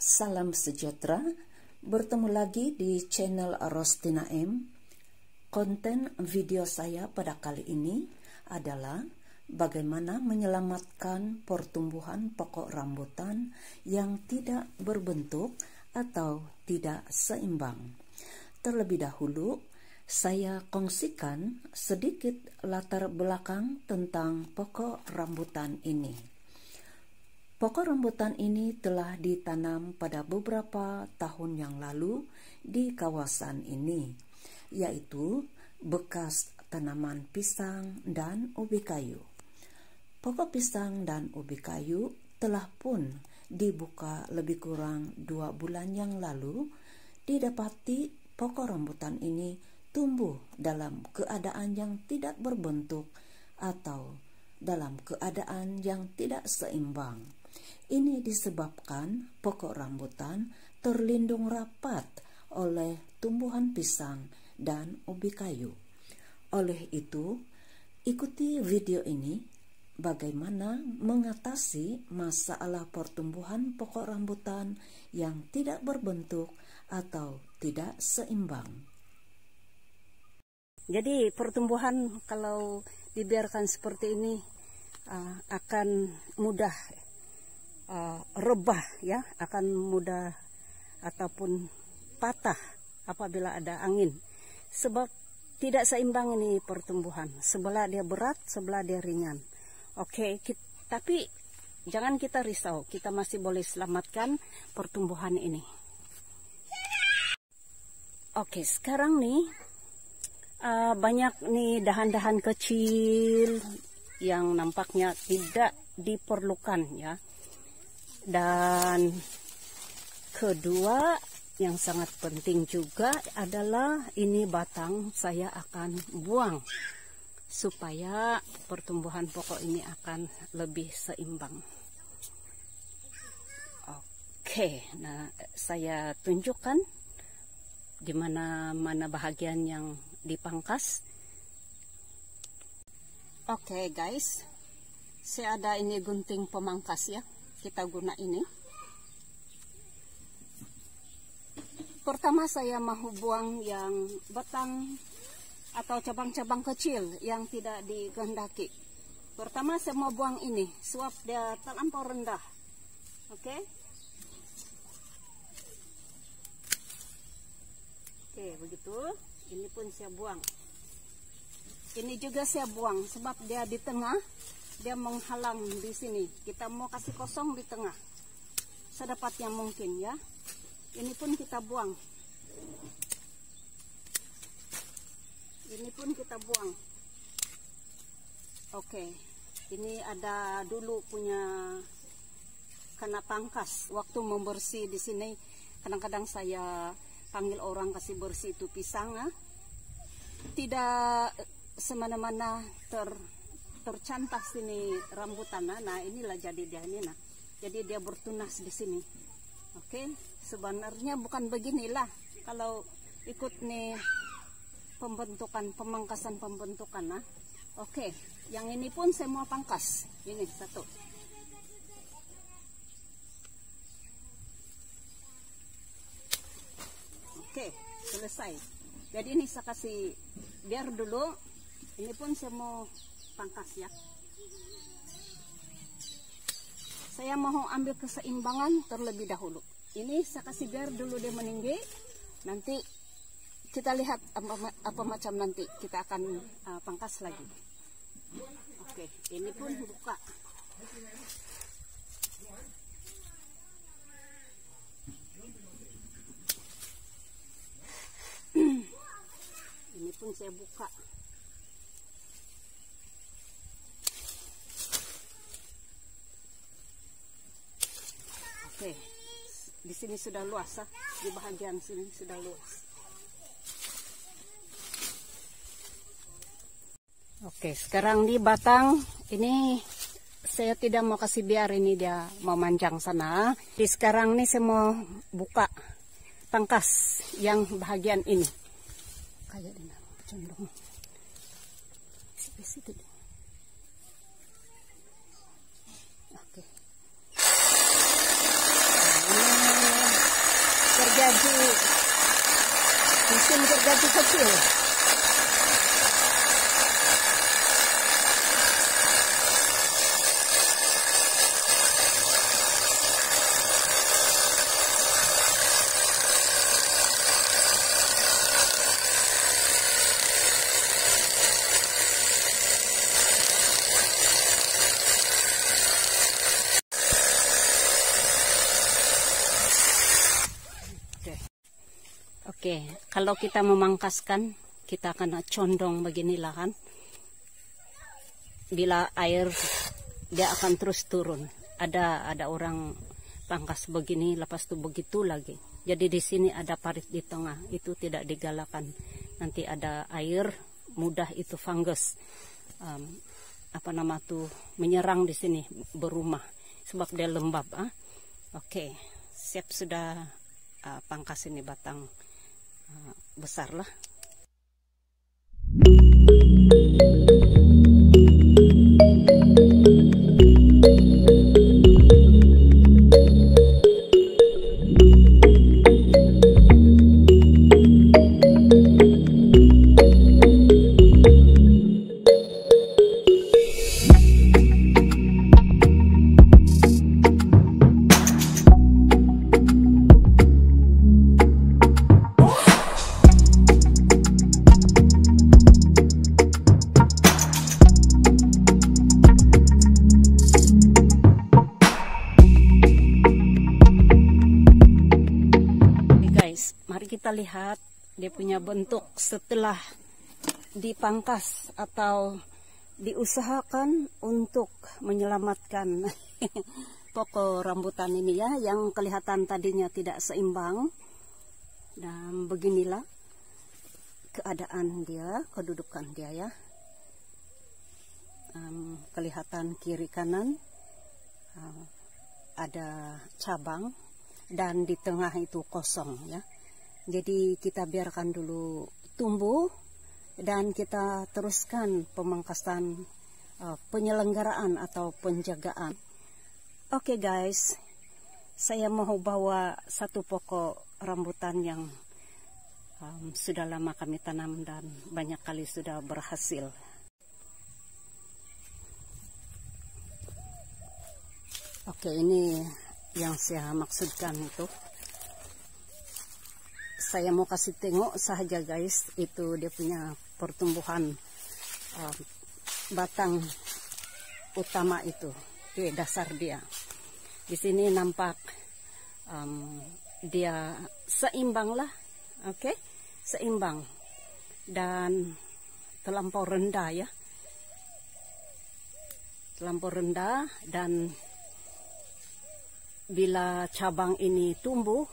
Salam sejahtera, bertemu lagi di channel Rostina M. Konten video saya pada kali ini adalah bagaimana menyelamatkan pertumbuhan pokok rambutan yang tidak berbentuk atau tidak seimbang. Terlebih dahulu, saya kongsikan sedikit latar belakang tentang pokok rambutan ini. Pokok rambutan ini telah ditanam pada beberapa tahun yang lalu di kawasan ini, yaitu bekas tanaman pisang dan ubi kayu. Pokok pisang dan ubi kayu telah pun dibuka lebih kurang 2 bulan yang lalu. Didapati pokok rambutan ini tumbuh dalam keadaan yang tidak berbentuk atau dalam keadaan yang tidak seimbang. Ini disebabkan pokok rambutan terlindung rapat oleh tumbuhan pisang dan ubi kayu. Oleh itu, ikuti video ini bagaimana mengatasi masalah pertumbuhan pokok rambutan yang tidak berbentuk atau tidak seimbang. Jadi pertumbuhan kalau dibiarkan seperti ini akan mudah rebah, ya, akan mudah ataupun patah apabila ada angin, sebab tidak seimbang ini pertumbuhan, sebelah dia berat, sebelah dia ringan. Oke, tapi jangan kita risau, kita masih boleh selamatkan pertumbuhan ini. Oke, sekarang nih banyak nih dahan-dahan kecil yang nampaknya tidak diperlukan, ya. Dan kedua yang sangat penting juga adalah ini batang saya akan buang supaya pertumbuhan pokok ini akan lebih seimbang. Oke, nah saya tunjukkan di mana bahagian yang dipangkas. Oke guys, saya ada ini gunting pemangkas, ya. Kita guna ini. Pertama saya mau buang yang batang atau cabang-cabang kecil yang tidak dikehendaki. Pertama saya mau buang ini, sebab dia terlampau rendah. Oke. Oke, begitu. Ini pun saya buang. Ini juga saya buang sebab dia di tengah. Dia menghalang di sini. Kita mau kasih kosong di tengah sedapat yang mungkin, ya. Ini pun kita buang. Ini pun kita buang. Oke. Ini ada dulu punya kena pangkas waktu membersih di sini. Kadang-kadang saya panggil orang kasih bersih itu pisang, ya. Tidak semana-mana tercantas sini rambutan. Nah, inilah jadi dia ini, nah. Jadi dia bertunas di sini. Oke, sebenarnya bukan beginilah kalau ikut nih pemangkasan pembentukan, nah. Oke, yang ini pun saya mau pangkas. Ini satu. Oke, selesai. Jadi ini saya kasih biar dulu. Ini pun saya mau pangkas, ya. Saya mau ambil keseimbangan terlebih dahulu. Ini saya kasih biar dulu dia meninggi. Nanti kita lihat apa macam nanti kita akan pangkas lagi. Oke, ini pun buka. Ini pun saya buka. Oke, di sini sudah luas, ya. Di bagian sini sudah luas. Oke, sekarang di batang ini saya tidak mau kasih biar ini dia mau manjang sana. Di sekarang ini saya mau buka pangkas yang bagian ini. Kayak ini, condong. Oke. gergaji kecil. Oke, kalau kita memangkaskan, kita akan condong beginilah kan. Bila air, dia akan terus turun. Ada orang pangkas begini, lepas itu begitu lagi. Jadi di sini ada parit di tengah, itu tidak digalakan. Nanti ada air, mudah itu fungus. Menyerang di sini, berumah. Sebab dia lembab. Oke, siap sudah pangkas ini batang. Besar lah. Kita lihat dia punya bentuk setelah dipangkas atau diusahakan untuk menyelamatkan pokok rambutan ini ya, yang kelihatan tadinya tidak seimbang. Dan beginilah keadaan dia, kedudukan dia ya. Kelihatan kiri kanan ada cabang dan di tengah itu kosong ya. Jadi kita biarkan dulu tumbuh dan kita teruskan pemangkasan, penyelenggaraan atau penjagaan. Oke guys, saya mau bawa satu pokok rambutan yang sudah lama kami tanam dan banyak kali sudah berhasil. Oke, ini yang saya maksudkan itu. Saya mau kasih tengok saja guys, itu dia punya pertumbuhan batang utama itu, dasar dia. Di sini nampak dia seimbang lah, oke, seimbang dan terlampau rendah ya, terlampau rendah. Dan bila cabang ini tumbuh,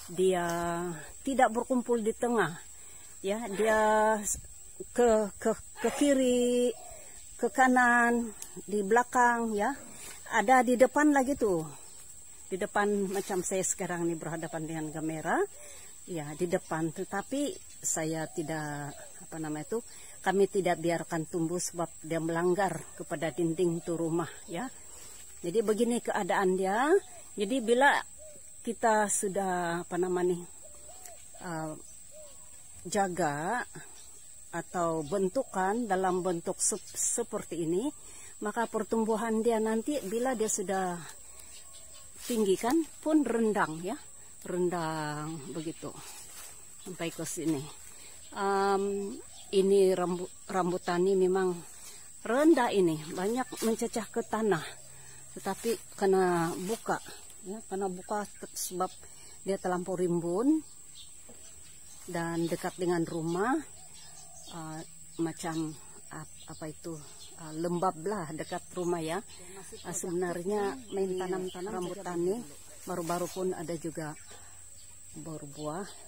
dia tidak berkumpul di tengah ya, dia ke kiri, ke kanan, di belakang ya, ada di depan lagi tuh, di depan macam saya sekarang ini berhadapan dengan kamera ya, di depan. Tetapi saya tidak kami tidak biarkan tumbuh sebab dia melanggar kepada dinding tuh rumah ya. Jadi begini keadaan dia. Jadi bila kita sudah jaga atau bentukan dalam bentuk seperti ini, maka pertumbuhan dia nanti bila dia sudah tinggi kan pun rendang ya, rendang begitu sampai ke sini. Ini rambutan ini memang rendah, ini banyak mencecah ke tanah, tetapi kena buka ya, karena buka sebab dia terlampau rimbun dan dekat dengan rumah, macam lembab lah dekat rumah ya. Sebenarnya main tanam rambutan ini baru-baru pun ada juga berbuah.